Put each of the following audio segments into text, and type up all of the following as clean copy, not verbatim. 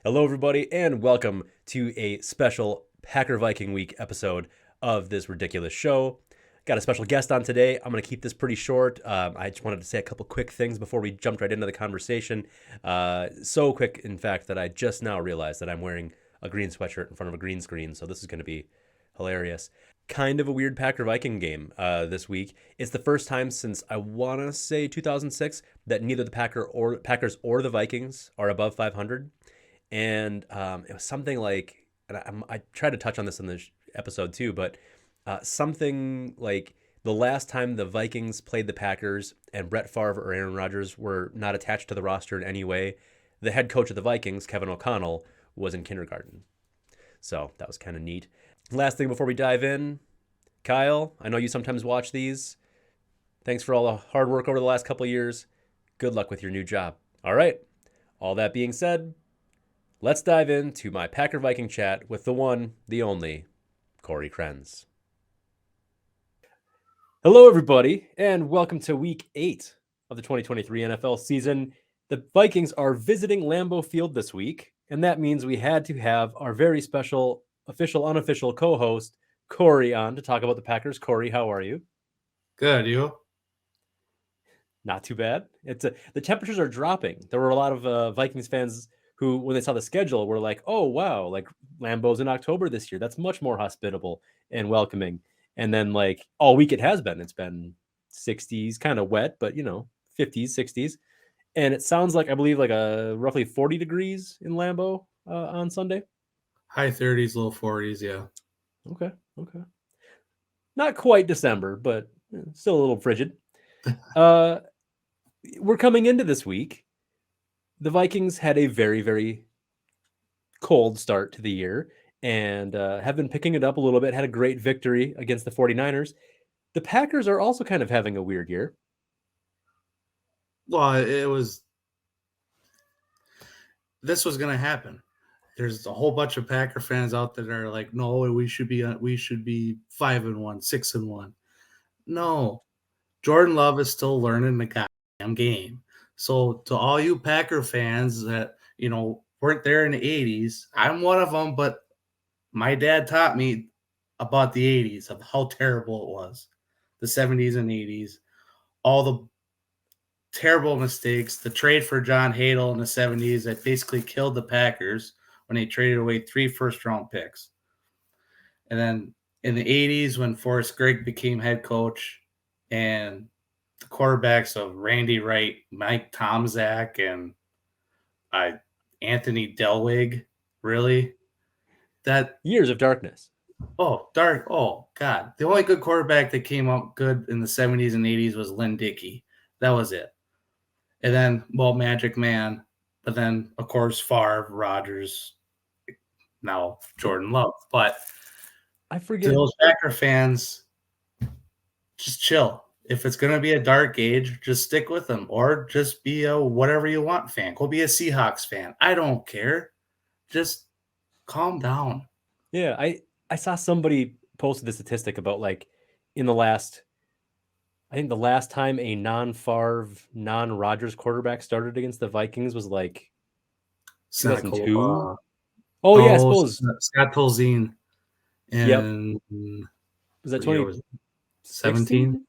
Hello, everybody, and welcome to a special Packer Viking Week episode of this ridiculous show. Got a special guest on today. I'm going to keep this pretty short. I just wanted to say a couple quick things before we jumped right into the conversation. So quick, in fact, that I just now realized that I'm wearing a green sweatshirt in front of a green screen, so this is going to be hilarious. Kind of a weird Packer Viking game this week. It's the first time since I want to say 2006 that neither the Packers or the Vikings are above 500. And it was something like, and I tried to touch on this in the episode too, but something like the last time the Vikings played the Packers and Brett Favre or Aaron Rodgers were not attached to the roster in any way, the head coach of the Vikings, Kevin O'Connell, was in kindergarten. So that was kind of neat. Last thing before we dive in, Kyle, I know you sometimes watch these. Thanks for all the hard work over the last couple of years. Good luck with your new job. All right. All that being said, let's dive into my Packer Viking chat with the one, the only, Corey Krenz. Hello, everybody, and welcome to Week 8 of the 2023 NFL season. The Vikings are visiting Lambeau Field this week, and that means we had to have our very special official, unofficial co-host, Corey, on to talk about the Packers. Corey, how are you? Good, you? Not too bad. The temperatures are dropping. There were a lot of Vikings fans who, when they saw the schedule, were like, "Oh wow, like Lambeau's in October this year. That's much more hospitable and welcoming." And then like all week it has been. It's been 60s, kind of wet, but 50s, 60s, and it sounds like I believe like a roughly 40 degrees in Lambeau on Sunday. High 30s, low 40s, yeah. Okay, okay, not quite December, but still a little frigid. We're coming into this week. The Vikings had a very, very cold start to the year and have been picking it up a little bit, had a great victory against the 49ers. The Packers are also kind of having a weird year. Well, this was going to happen. There's a whole bunch of Packer fans out there that are like, no, we should be 5-1, 6-1. No, Jordan Love is still learning the goddamn game. So to all you Packer fans that, weren't there in the 80s, I'm one of them, but my dad taught me about the 80s, of how terrible it was. The 70s and 80s, all the terrible mistakes. The trade for John Hadel in the 70s that basically killed the Packers when they traded away 3 first-round picks. And then in the 80s when Forrest Gregg became head coach and the quarterbacks of Randy Wright, Mike Tomczak, and Anthony Delwig, really? That Years of darkness. dark. Oh, God. The only good quarterback that came out good in the 70s and 80s was Lynn Dickey. That was it. And then, Magic Man. But then, of course, Favre, Rodgers, now Jordan Love. But I to forget. those Packer fans, just chill. If it's going to be a dark age, just stick with them. Or just be a whatever you want fan. Go be a Seahawks fan. I don't care. Just calm down. Yeah, I saw somebody posted the statistic about like in the last, I think the last time a non-Favre, non-Rodgers quarterback started against the Vikings was like Scott 2002. Oh yeah, I suppose. Scott Tolzien. Yep. And Was that what year was it? 17? 2016?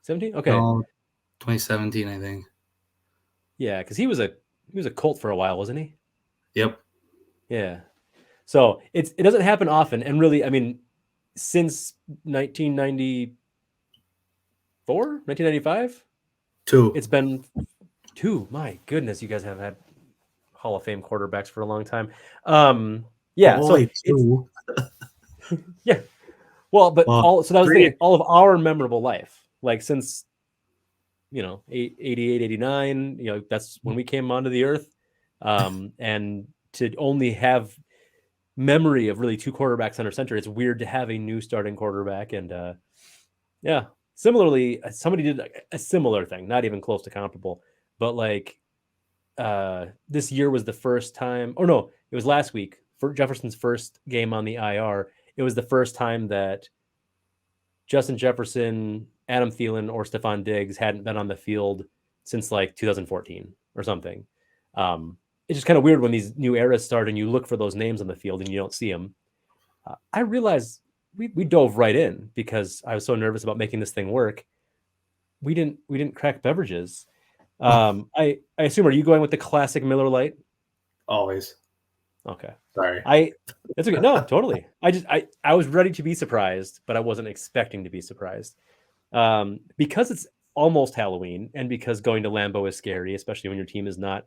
17? Okay. No, 2017, I think. Yeah, because he was a Colt for a while, wasn't he? Yep. Yeah. So it doesn't happen often, and really, I mean, since 1994, 1995, 2. it's been 2. My goodness, you guys have had Hall of Fame quarterbacks for a long time. Yeah. So Only it's 2. yeah. Well, but Well, so that was the 3. thing. All of our memorable life, like since 88, 89, that's when we came onto the earth, and to only have memory of really 2 quarterbacks under center, it's weird to have a new starting quarterback. And yeah, similarly, somebody did a similar thing, not even close to comparable, but like this year was the first time, or no, it was last week for Jefferson's first game on the IR. It was the first time that Justin Jefferson, Adam Thielen, or Stephon Diggs hadn't been on the field since like 2014 or something. it's just kind of weird when these new eras start and you look for those names on the field and you don't see them. I realized we dove right in because I was so nervous about making this thing work. We didn't crack beverages. I assume, are you going with the classic Miller Lite? Always. Okay. Sorry. That's okay. No, totally. I was ready to be surprised, but I wasn't expecting to be surprised. Because it's almost Halloween and because going to Lambeau is scary, especially when your team is not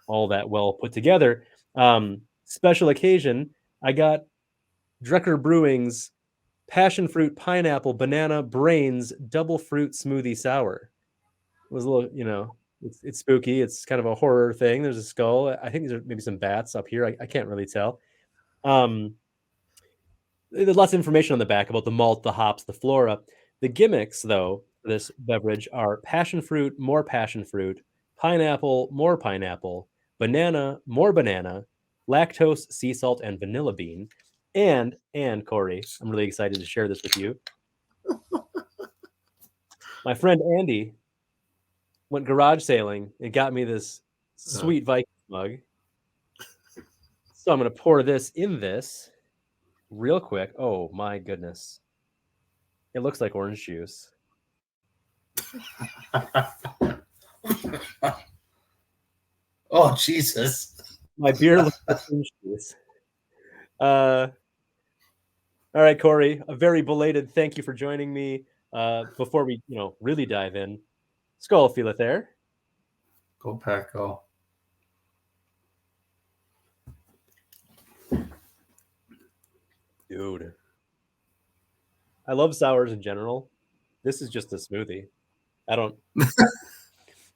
all that well put together. Special occasion, I got Drekker Brewing's passion fruit, pineapple, banana, brains, double fruit smoothie sour. It was a little, it's spooky. It's kind of a horror thing. There's a skull. I think these are maybe some bats up here. I can't really tell. There's lots of information on the back about the malt, the hops, the flora. The gimmicks, though, for this beverage are passion fruit, more passion fruit, pineapple, more pineapple, banana, more banana, lactose, sea salt, and vanilla bean. And Corey, I'm really excited to share this with you. My friend Andy went garage sailing and got me this sweet Viking mug. So I'm going to pour this in this real quick. Oh my goodness. It looks like orange juice. Oh, Jesus. My beer looks like orange juice. All right, Corey, a very belated thank you for joining me. Before we, really dive in, Skull feel it there. Go Pack, go. Dude. I love sours in general. This is just a smoothie. It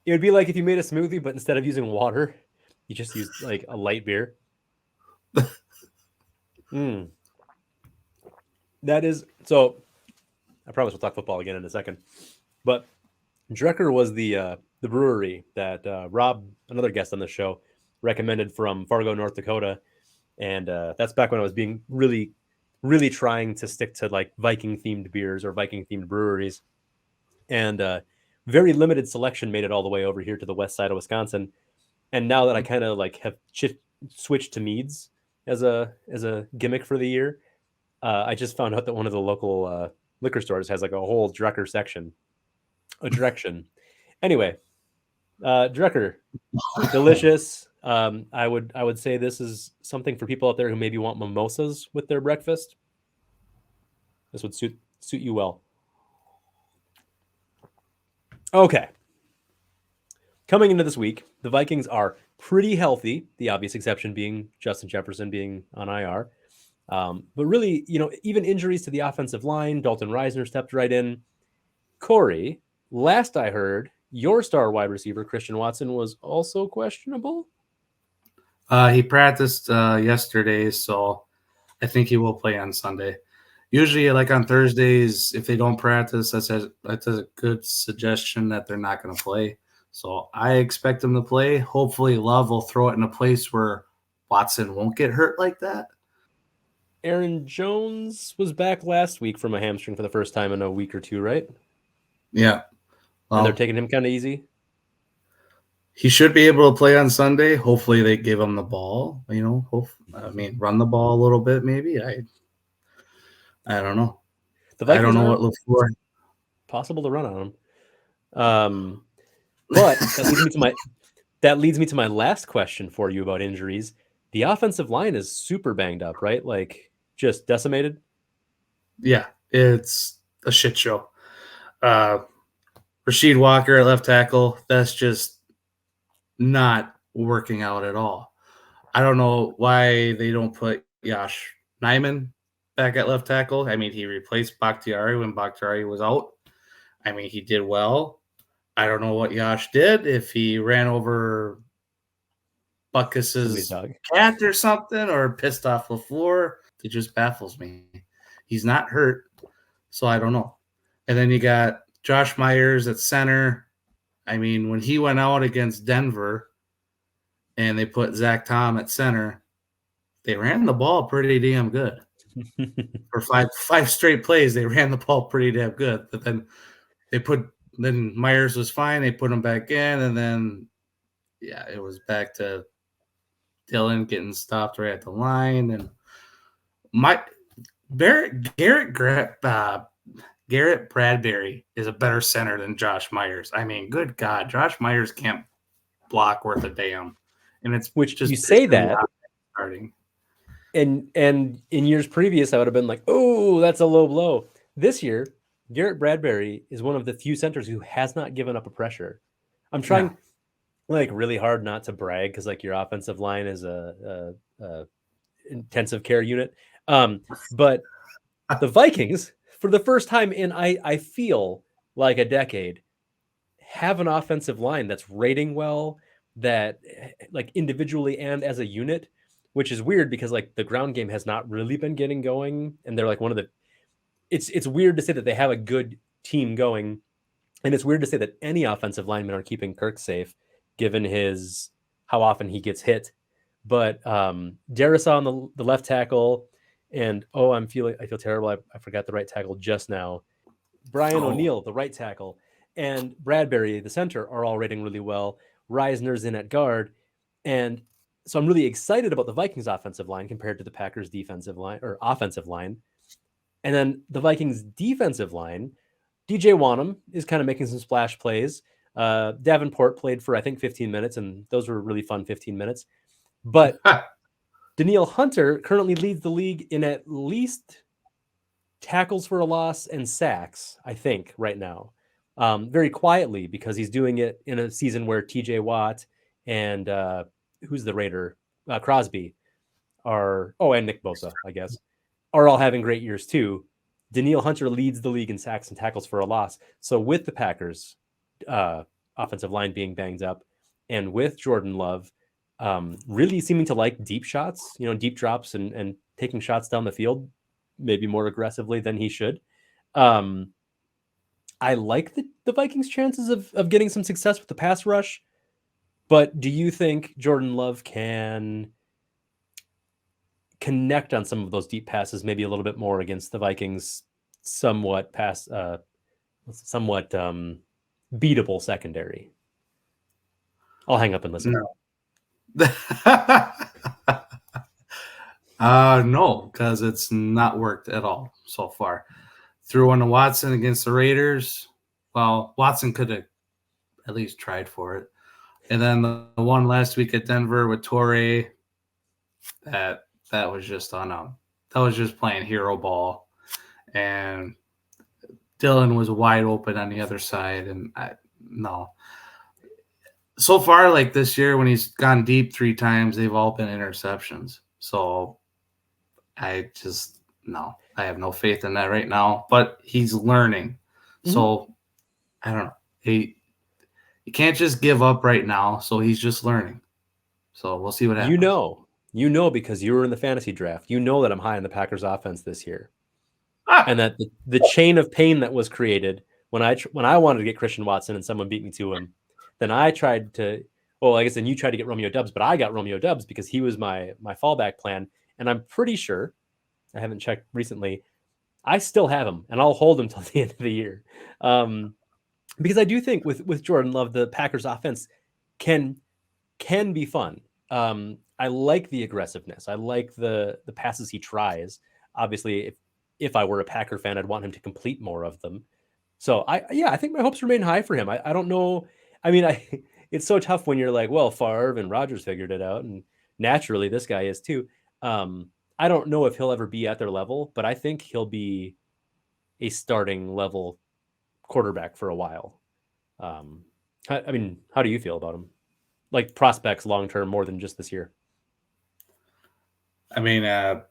would be like if you made a smoothie, but instead of using water, you just used like a light beer. That is so. I promise we'll talk football again in a second. But Drekker was the brewery that Rob, another guest on the show, recommended from Fargo, North Dakota, and that's back when I was being really, really trying to stick to like Viking themed beers or Viking themed breweries, and very limited selection made it all the way over here to the west side of Wisconsin. And now that I kind of like have switched to meads as a gimmick for the year, I just found out that one of the local liquor stores has like a whole Drekker section, a direction. Anyway, Drekker, delicious. I would say this is something for people out there who maybe want mimosas with their breakfast. This would suit you well. Okay. Coming into this week, the Vikings are pretty healthy, the obvious exception being Justin Jefferson being on IR. But really, even injuries to the offensive line, Dalton Reisner stepped right in. Corey, last I heard, your star wide receiver, Christian Watson, was also questionable. He practiced yesterday, so I think he will play on Sunday. Usually, like on Thursdays, if they don't practice, that's a good suggestion that they're not going to play. So I expect him to play. Hopefully, Love will throw it in a place where Watson won't get hurt like that. Aaron Jones was back last week from a hamstring for the first time in a week or two, right? Yeah. And they're taking him kind of easy. He should be able to play on Sunday. Hopefully, they give him the ball. Run the ball a little bit, maybe. I don't know. I don't know what LaFleur. Possible to run on him. But that leads me to my last question for you about injuries. The offensive line is super banged up, right? Like just decimated. Yeah, it's a shit show. Rasheed Walker at left tackle. That's just not working out at all. I don't know why they don't put Josh Nijman back at left tackle. I mean, he replaced Bakhtiari when Bakhtiari was out. I mean, he did well. I don't know what Josh did, if he ran over Buckkus's cat or something, or pissed off LaFleur. It just baffles me. He's not hurt, so I don't know. And then you got Josh Myers at center. I mean, when he went out against Denver and they put Zach Tom at center, they ran the ball pretty damn good. For five straight plays, they ran the ball pretty damn good. But then Myers was fine. They put him back in, and then, yeah, it was back to Dillon getting stopped right at the line, and my Garrett Bradbury is a better center than Josh Myers. I mean, good God, Josh Myers can't block worth a damn, and it's Which you just say pissing me that, off starting. and in years previous, I would have been like, oh, that's a low blow. This year, Garrett Bradbury is one of the few centers who has not given up a pressure. I'm trying like really hard not to brag because like your offensive line is a intensive care unit. But the Vikings, for the first time in I feel like a decade, have an offensive line that's rating well, that like individually and as a unit, which is weird because like the ground game has not really been getting going, and they're like one of the. It's weird to say that they have a good team going, and it's weird to say that any offensive linemen are keeping Kirk safe, given his how often he gets hit. But Darrisaw on the left tackle, and I feel terrible. I forgot the right tackle just now. Brian O'Neill, the right tackle, and Bradbury, the center, are all rating really well. Reisner's in at guard, and so I'm really excited about the Vikings offensive line compared to the Packers defensive line or offensive line. And then the Vikings defensive line, DJ Wanham is kind of making some splash plays. Davenport played for I think 15 minutes, and those were really fun 15 minutes. But Danielle Hunter currently leads the league in at least tackles for a loss and sacks, I think, right now. Very quietly because he's doing it in a season where TJ Watt and who's the Raider? Crosby and Nick Bosa, I guess, are all having great years too. Danielle Hunter leads the league in sacks and tackles for a loss. So with the Packers offensive line being banged up, and with Jordan Love really seeming to like deep shots, deep drops and taking shots down the field, maybe more aggressively than he should. I like the Vikings' chances of getting some success with the pass rush, but do you think Jordan Love can connect on some of those deep passes maybe a little bit more against the Vikings' somewhat beatable secondary? I'll hang up and listen. No, because it's not worked at all so far. Threw one to Watson against the Raiders. Well, Watson could have at least tried for it. And then the one last week at Denver with Torrey, that was just that was just playing hero ball. And Dillon was wide open on the other side. And no. So far, like this year, when he's gone deep 3 times, they've all been interceptions. So I have no faith in that right now. But he's learning. Mm-hmm. So I don't know. He can't just give up right now. So he's just learning. So we'll see what happens. You know, because you were in the fantasy draft, you know that I'm high on the Packers offense this year. And that the chain of pain that was created when I wanted to get Christian Watson and someone beat me to him, then I tried to, I guess then you tried to get Romeo Doubs, but I got Romeo Doubs because he was my fallback plan. And I'm pretty sure, I haven't checked recently, I still have him and I'll hold him till the end of the year. Because I do think with Jordan Love, the Packers offense can be fun. I like the aggressiveness. I like the passes he tries. Obviously, if I were a Packer fan, I'd want him to complete more of them. So I think my hopes remain high for him. I don't know. I mean, it's so tough when you're like, well, Favre and Rodgers figured it out, and naturally this guy is too. I don't know if he'll ever be at their level, but I think he'll be a starting level quarterback for a while. I mean, how do you feel about him? Like prospects long term, more than just this year. I mean,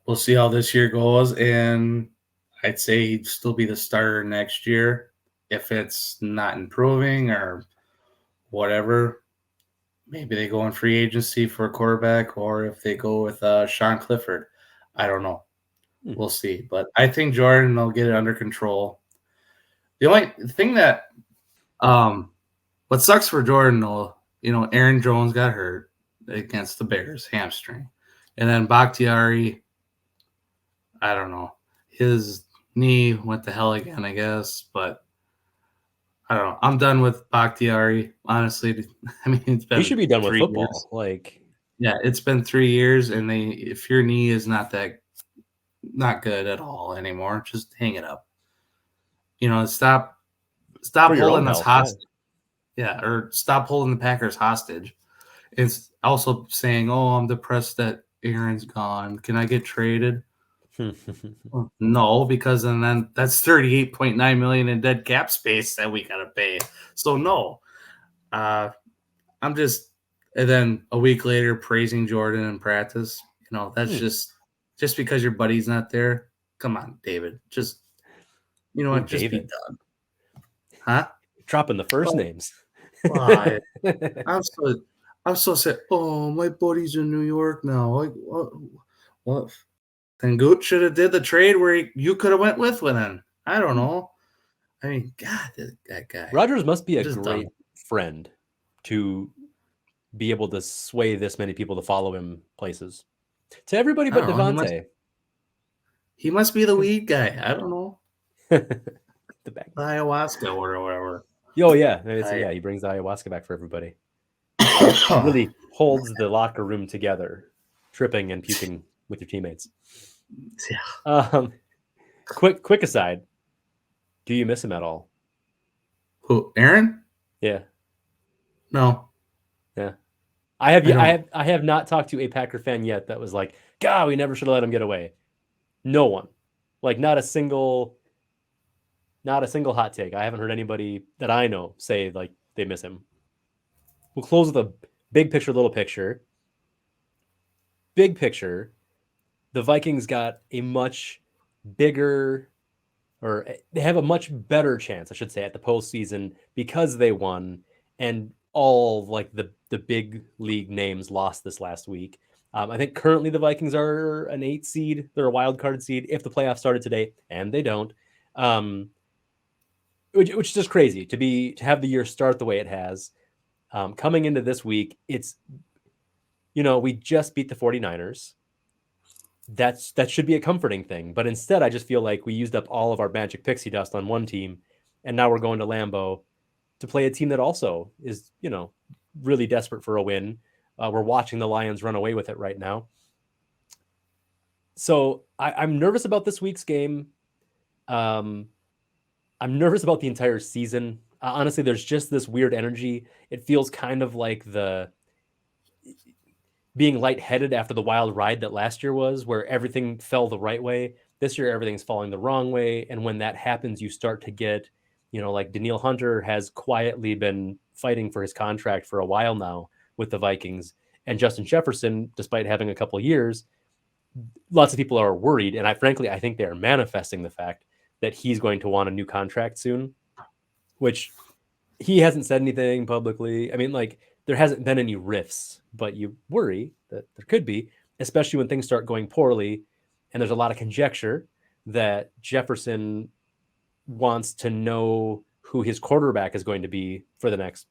we'll see how this year goes, and I'd say he'd still be the starter next year. If it's not improving or whatever, maybe they go in free agency for a quarterback, or if they go with Sean Clifford, I don't know. We'll see. But I think Jordan will get it under control. The only thing that what sucks for Jordan, though, Aaron Jones got hurt against the Bears, hamstring. And then Bakhtiari, I don't know. His knee went to hell again, I guess. But I don't know. I'm done with Bakhtiari, honestly. I mean, it's been he should be done with football. Years. Like, Yeah, it's been 3 years, and if your knee is not good at all anymore, just hang it up. Stop For your own holding us health. Yeah. hostage. Yeah, or stop holding the Packers hostage. It's also saying, "Oh, I'm depressed that Aaron's gone. Can I get traded?" Well, no, because then that's $38.9 million in dead cap space that we gotta pay. So no, uh, I'm just, and then a week later praising Jordan in practice. That's just because your buddy's not there. Come on, David. Just Ooh, just be David. done, huh? Dropping the first Oh, names. why? I'm so sad. Oh, my buddy's in New York now. Like what? Then Goot should have did the trade where you could have went with then. I don't know. I mean, God, that guy. Rodgers must be I'm a just done. great friend to be able to sway this many people to follow him places. To everybody I but don't know. Devontae. He must be the weed guy. I don't know. The back. Ayahuasca or whatever. Oh yeah, yeah. He brings the ayahuasca back for everybody. Really holds the locker room together, tripping and puking with your teammates. Yeah. Quick aside. Do you miss him at all? Who? Aaron? Yeah. No. Yeah. I have not talked to a Packer fan yet that was like, God, we never should have let him get away. No one. Like not a single hot take. I haven't heard anybody that I know say like they miss him. We'll close with a big picture, little picture. Big picture, the Vikings got a much bigger, or they have a much better chance, I should say, at the postseason because they won and all like the big league names lost this last week. I think currently the Vikings are an 8 seed. They're a wild card seed if the playoffs started today, and they don't. Which is just crazy to have the year start the way it has. Coming into this week, it's, we just beat the 49ers. That should be a comforting thing. But instead, I just feel like we used up all of our magic pixie dust on one team, and now we're going to Lambeau to play a team that also is, really desperate for a win. We're watching the Lions run away with it right now. So I'm nervous about this week's game. I'm nervous about the entire season. Honestly, there's just this weird energy. It feels kind of like the being lightheaded after the wild ride that last year was, where everything fell the right way. This year, everything's falling the wrong way. And when that happens, you start to get, like Danielle Hunter has quietly been fighting for his contract for a while now with the Vikings. And Justin Jefferson, despite having a couple of years, lots of people are worried. And I think they are manifesting the fact that he's going to want a new contract soon, which he hasn't said anything publicly. I mean, like, there hasn't been any rifts, but you worry that there could be, especially when things start going poorly. And there's a lot of conjecture that Jefferson wants to know who his quarterback is going to be for the next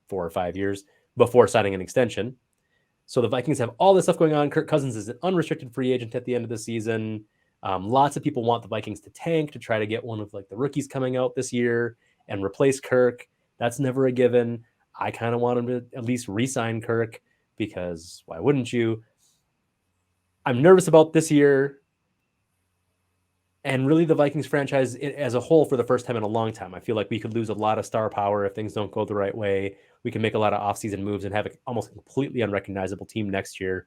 4 or 5 years before signing an extension. So the Vikings have all this stuff going on. Kirk Cousins is an unrestricted free agent at the end of the season. Lots of people want the Vikings to tank to try to get one of like the rookies coming out this year and replace Kirk. That's never a given. I kind of want him to at least re-sign Kirk because why wouldn't you? I'm nervous about this year and really the Vikings franchise as a whole for the first time in a long time. I feel like we could lose a lot of star power if things don't go the right way. We can make a lot of offseason moves and have an almost completely unrecognizable team next year.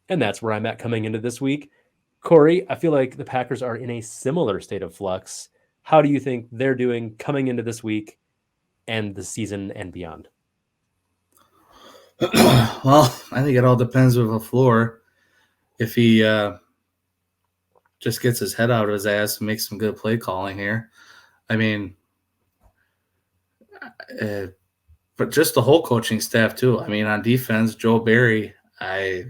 And that's where I'm at coming into this week. Corey, I feel like the Packers are in a similar state of flux. How do you think they're doing coming into this week and the season and beyond? Well, I think it all depends with LaFleur. If he just gets his head out of his ass and makes some good play calling here. I mean, but just the whole coaching staff too. I mean, on defense, Joe Barry, I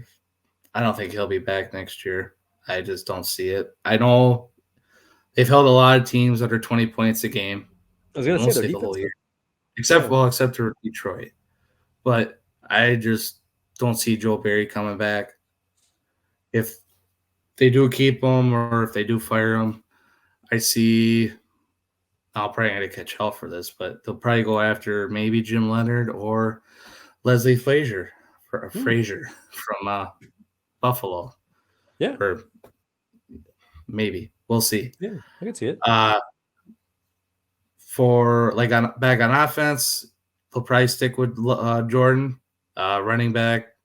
don't think he'll be back next year. I just don't see it. I know they've held a lot of teams under 20 points a game. I was going to say mostly the whole year, except for Detroit. But I just don't see Joe Barry coming back. If they do keep him or if they do fire him, I see. I'll probably going to catch hell for this, but they'll probably go after maybe Jim Leonard or Leslie Frazier from Buffalo, Yeah. or maybe we'll see. Yeah. I can see it. For like back on offense, they'll probably stick with Jordan. Running back,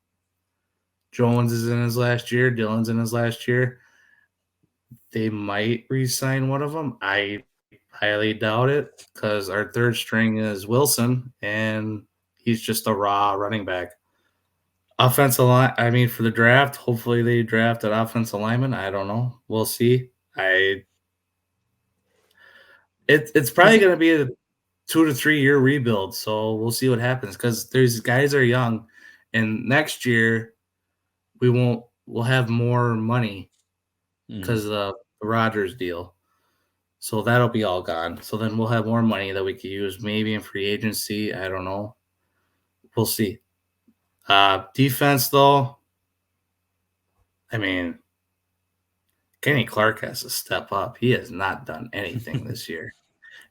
Jones is in his last year. Dillon's in his last year. They might re-sign one of them. I highly doubt it because our third string is Wilson, and he's just a raw running back. Offensive line, I mean, for the draft, hopefully they draft an offensive lineman. I don't know. We'll see. It's probably going to be a 2 to 3 year rebuild, so we'll see what happens because there's guys are young, and next year we'll have more money because of the Rodgers deal. So that'll be all gone. So then we'll have more money that we could use maybe in free agency. I don't know. We'll see. Defense, though, I mean, Kenny Clark has to step up. He has not done anything this year.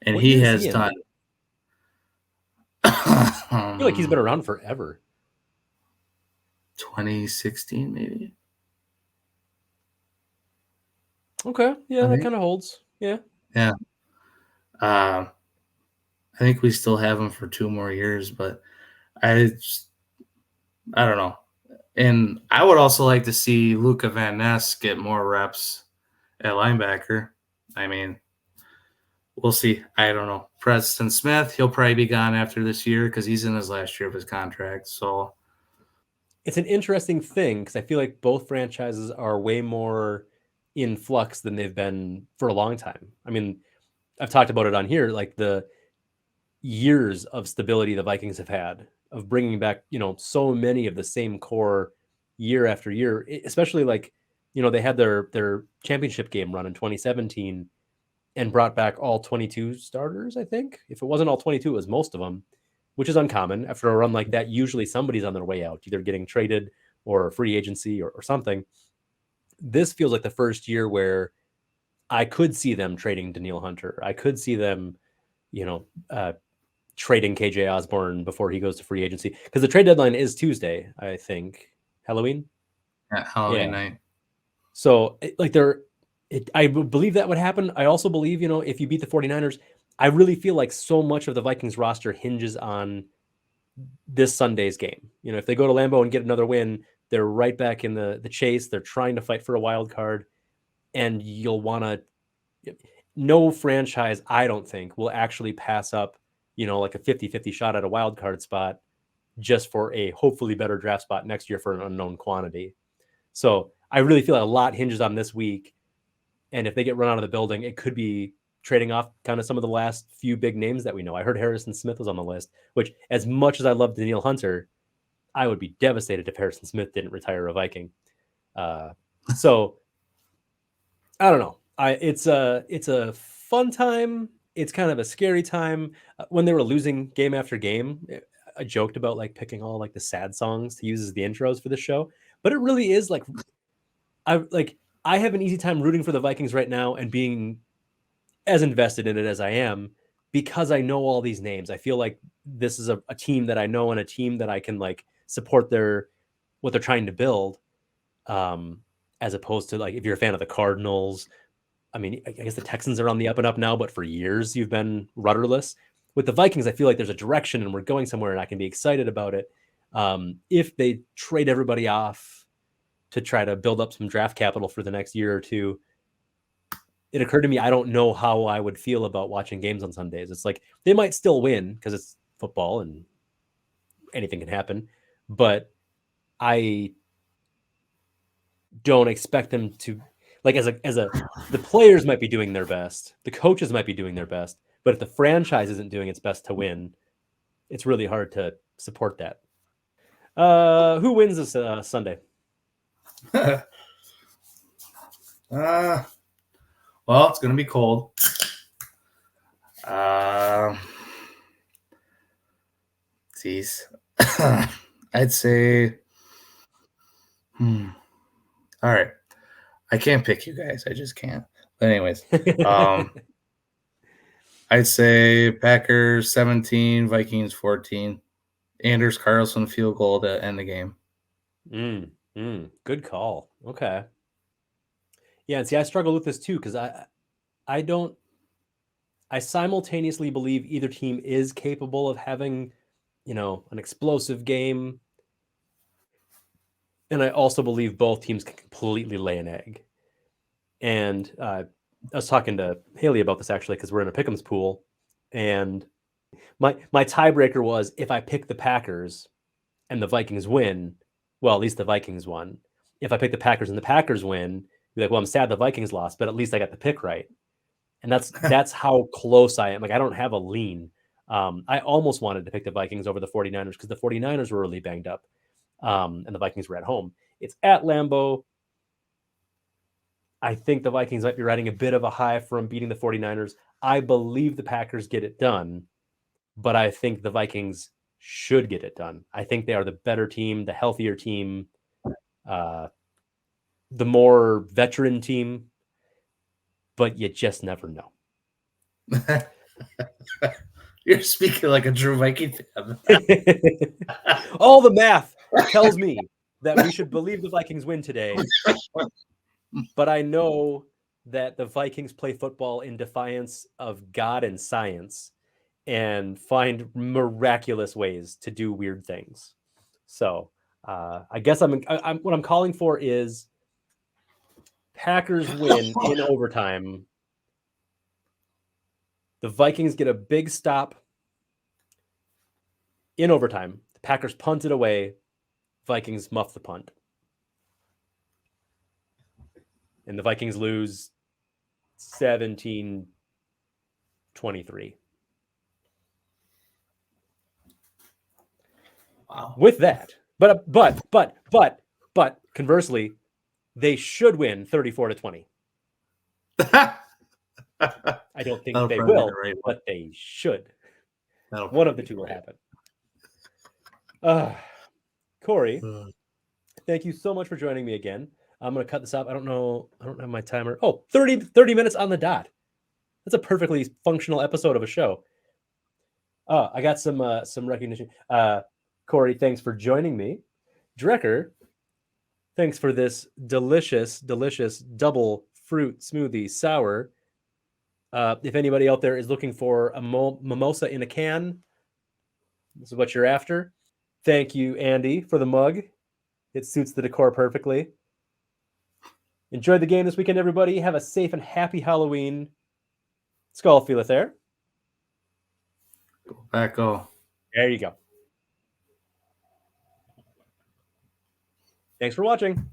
And What he year is has he in? done. I feel like he's been around forever. 2016, maybe. Okay. Yeah, that kind of holds. Yeah. Yeah. I think we still have him for 2 more years, but I don't know. And I would also like to see Luca Van Ness get more reps at linebacker. I mean, we'll see. I don't know. Preston Smith, he'll probably be gone after this year because he's in his last year of his contract. So It's an interesting thing because I feel like both franchises are way more in flux than they've been for a long time. I mean, I've talked about it on here, like the years of stability the Vikings have had of bringing back, so many of the same core year after year, especially like, they had their championship game run in 2017 and brought back all 22 starters, I think. If it wasn't all 22, it was most of them, which is uncommon. After a run like that, usually somebody's on their way out, either getting traded or free agency or something. This feels like the first year where I could see them trading Daniil Hunter. I could see them, trading KJ Osborne before he goes to free agency because the trade deadline is Tuesday, I think. Halloween? at Halloween night. So I believe that would happen. I also believe, if you beat the 49ers, I really feel like so much of the Vikings roster hinges on this Sunday's game. If they go to Lambeau and get another win, they're right back in the chase. They're trying to fight for a wild card, and you'll want to. No franchise, I don't think, will actually pass up, like a 50-50 shot at a wild card spot just for a hopefully better draft spot next year for an unknown quantity. So I really feel like a lot hinges on this week. And if they get run out of the building, it could be trading off kind of some of the last few big names that we know. I heard Harrison Smith was on the list, which, as much as I love Daniil Hunter, I would be devastated if Harrison Smith didn't retire a Viking. So I don't know. It's a fun time. It's kind of a scary time. When they were losing game after game, I joked about like picking all like the sad songs to use as the intros for the show, but it really is like I have an easy time rooting for the Vikings right now and being as invested in it as I am because I know all these names. I feel like this is a team that I know and a team that I can like support what they're trying to build. As opposed to like if you're a fan of the Cardinals, I mean, I guess the Texans are on the up and up now, but for years you've been rudderless. With the Vikings, I feel like there's a direction and we're going somewhere and I can be excited about it. If they trade everybody off to try to build up some draft capital for the next year or two, it occurred to me, I don't know how I would feel about watching games on Sundays. It's like they might still win because it's football and anything can happen, but I don't expect them to like the players might be doing their best, the coaches might be doing their best, but if the franchise isn't doing its best to win, it's really hard to support that. Who wins this Sunday? Well, it's gonna be cold. Geez. I'd say all right. I can't pick you guys. I just can't. But anyways, I'd say Packers 17, Vikings 14. Anders Carlson field goal to end the game. Good call. Okay. Yeah, and see, I struggle with this too because I simultaneously believe either team is capable of having, an explosive game, and I also believe both teams can completely lay an egg. And I was talking to Haley about this actually because we're in a pick'ems pool, and my tiebreaker was if I pick the Packers and the Vikings win, well, at least the Vikings won. If I pick the Packers and the Packers win, be like, well, I'm sad the Vikings lost, but at least I got the pick right. And that's how close I am. Like, I don't have a lean. I almost wanted to pick the Vikings over the 49ers because the 49ers were really banged up, and the Vikings were at home. It's at Lambeau. I think the Vikings might be riding a bit of a high from beating the 49ers. I believe the Packers get it done, but I think the Vikings should get it done. I think they are the better team, the healthier team, the more veteran team, but you just never know. You're speaking like a true Viking fan. All the math tells me that we should believe the Vikings win today, but I know that the Vikings play football in defiance of God and science and find miraculous ways to do weird things. So I guess what I'm calling for is Packers win in overtime. The Vikings get a big stop in overtime. The Packers punt it away. Vikings muff the punt. And the Vikings lose 17-23. Wow. With that, but conversely, they should win 34-20. I don't think they will, but they should. One of the two will happen. Corey, thank you so much for joining me again. I'm going to cut this up. I don't have my timer. Oh, 30 minutes on the dot. That's a perfectly functional episode of a show. I got some recognition. Corey, thanks for joining me. Drekker, thanks for this delicious double fruit smoothie sour. If anybody out there is looking for a mimosa in a can, this is what you're after. Thank you, Andy, for the mug. It suits the decor perfectly. Enjoy the game this weekend, everybody. Have a safe and happy Halloween. Skull feeleth there. Go back, go. There you go. Thanks for watching.